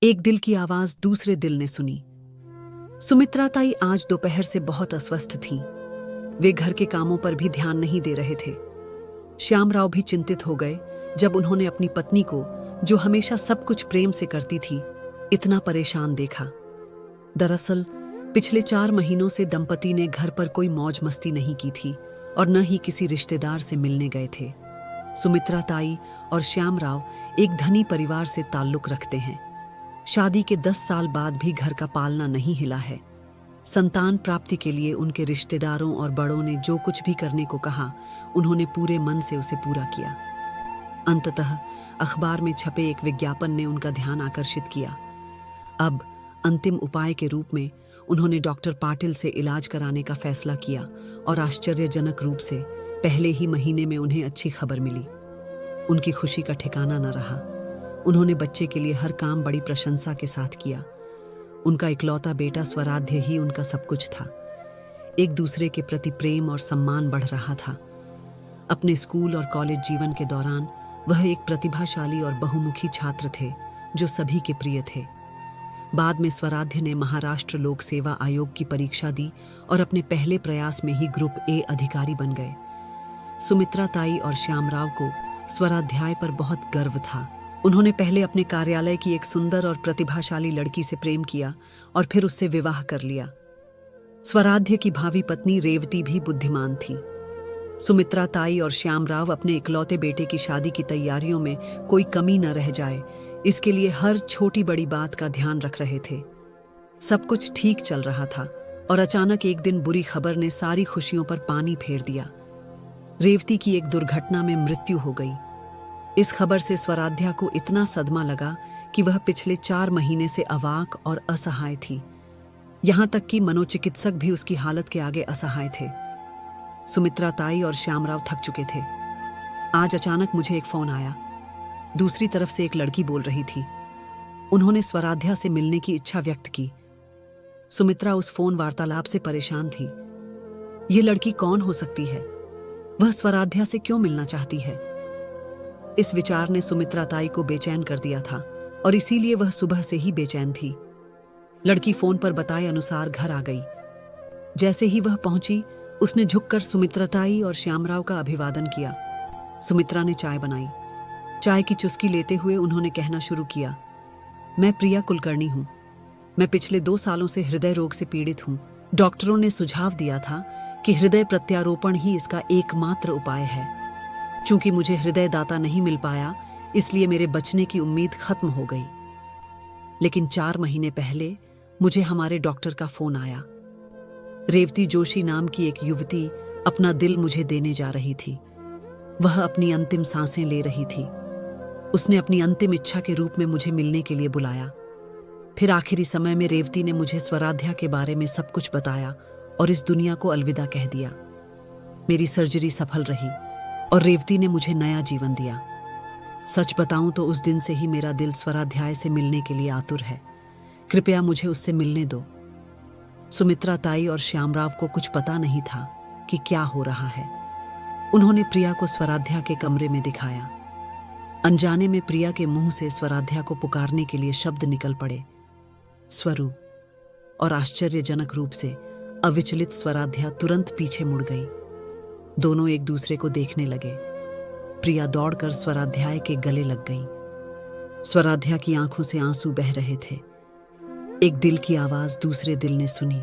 एक दिल की आवाज दूसरे दिल ने सुनी। सुमित्रा ताई आज दोपहर से बहुत अस्वस्थ थीं। वे घर के कामों पर भी ध्यान नहीं दे रहे थे। श्यामराव भी चिंतित हो गए जब उन्होंने अपनी पत्नी को, जो हमेशा सब कुछ प्रेम से करती थी, इतना परेशान देखा। दरअसल पिछले 4 महीनों से दंपति ने घर पर कोई मौज मस्ती नहीं की थी और न ही किसी रिश्तेदार से मिलने गए थे। सुमित्रा ताई और श्यामराव एक धनी परिवार से ताल्लुक रखते हैं। शादी के 10 साल बाद भी घर का पालना नहीं हिला है। संतान प्राप्ति के लिए उनके रिश्तेदारों और बड़ों ने जो कुछ भी करने को कहा, उन्होंने पूरे मन से उसे पूरा किया। अंततः अखबार में छपे एक विज्ञापन ने उनका ध्यान आकर्षित किया। अब अंतिम उपाय के रूप में उन्होंने डॉक्टर पाटिल से इलाज कराने का फैसला किया और आश्चर्यजनक रूप से पहले ही महीने में उन्हें अच्छी खबर मिली। उनकी खुशी का ठिकाना न रहा। उन्होंने बच्चे के लिए हर काम बड़ी प्रशंसा के साथ किया। उनका इकलौता बेटा स्वराध्य ही उनका सब कुछ था। एक दूसरे के प्रति प्रेम और सम्मान बढ़ रहा था। अपने स्कूल और कॉलेज जीवन के दौरान वह एक प्रतिभाशाली और बहुमुखी छात्र थे जो सभी के प्रिय थे। बाद में स्वराध्य ने महाराष्ट्र लोक सेवा आयोग की परीक्षा दी और अपने पहले प्रयास में ही ग्रुप ए अधिकारी बन गए। सुमित्रा ताई और श्यामराव को स्वराध्याय पर बहुत गर्व था। उन्होंने पहले अपने कार्यालय की एक सुंदर और प्रतिभाशाली लड़की से प्रेम किया और फिर उससे विवाह कर लिया। स्वराध्य की भावी पत्नी रेवती भी बुद्धिमान थी। सुमित्रा ताई और श्यामराव अपने इकलौते बेटे की शादी की तैयारियों में कोई कमी न रह जाए, इसके लिए हर छोटी बड़ी बात का ध्यान रख रहे थे। सब कुछ ठीक चल रहा था और अचानक एक दिन बुरी खबर ने सारी खुशियों पर पानी फेर दिया। रेवती की एक दुर्घटना में मृत्यु हो गई। इस खबर से स्वराध्या को इतना सदमा लगा कि वह पिछले 4 महीने से अवाक और असहाय थी। यहां तक कि मनोचिकित्सक भी उसकी हालत के आगे असहाय थे। सुमित्रा ताई और श्यामराव थक चुके थे। आज अचानक मुझे एक फोन आया। दूसरी तरफ से एक लड़की बोल रही थी। उन्होंने स्वराध्या से मिलने की इच्छा व्यक्त की। सुमित्रा उस फोन वार्तालाप से परेशान थी। ये लड़की कौन हो सकती है? वह स्वराध्या से क्यों मिलना चाहती है? इस विचार ने सुमित्रा ताई को बेचैन कर दिया था और इसीलिए वह सुबह से ही बेचैन थी। लड़की फोन पर बताए अनुसार घर आ गई। जैसे ही वह पहुंची, उसने झुककर सुमित्रा ताई और श्यामराव का अभिवादन किया। सुमित्रा ने चाय बनाई। चाय की चुस्की लेते हुए उन्होंने कहना शुरू किया, मैं प्रिया कुलकर्णी हूं। मैं पिछले 2 सालों से हृदय रोग से पीड़ित हूं। डॉक्टरों ने सुझाव दिया था कि हृदय प्रत्यारोपण ही इसका एकमात्र उपाय है। चूंकि मुझे हृदय दाता नहीं मिल पाया, इसलिए मेरे बचने की उम्मीद खत्म हो गई। लेकिन 4 महीने पहले मुझे हमारे डॉक्टर का फोन आया। रेवती जोशी नाम की एक युवती अपना दिल मुझे देने जा रही थी। वह अपनी अंतिम सांसें ले रही थी। उसने अपनी अंतिम इच्छा के रूप में मुझे मिलने के लिए बुलाया। फिर आखिरी समय में रेवती ने मुझे स्वराध्या के बारे में सब कुछ बताया और इस दुनिया को अलविदा कह दिया। मेरी सर्जरी सफल रही और रेवती ने मुझे नया जीवन दिया। सच बताऊं तो उस दिन से ही मेरा दिल स्वराध्याय से मिलने के लिए आतुर है। कृपया मुझे उससे मिलने दो। सुमित्रा ताई और श्यामराव को कुछ पता नहीं था कि क्या हो रहा है। उन्होंने प्रिया को स्वराध्या के कमरे में दिखाया। अनजाने में प्रिया के मुंह से स्वराध्या को पुकारने के लिए शब्द निकल पड़े, स्वरू। और आश्चर्यजनक रूप से अविचलित स्वराध्या तुरंत पीछे मुड़ गई। दोनों एक दूसरे को देखने लगे। प्रिया दौड़कर स्वराध्याय के गले लग गई। स्वराध्या की आंखों से आंसू बह रहे थे। एक दिल की आवाज दूसरे दिल ने सुनी।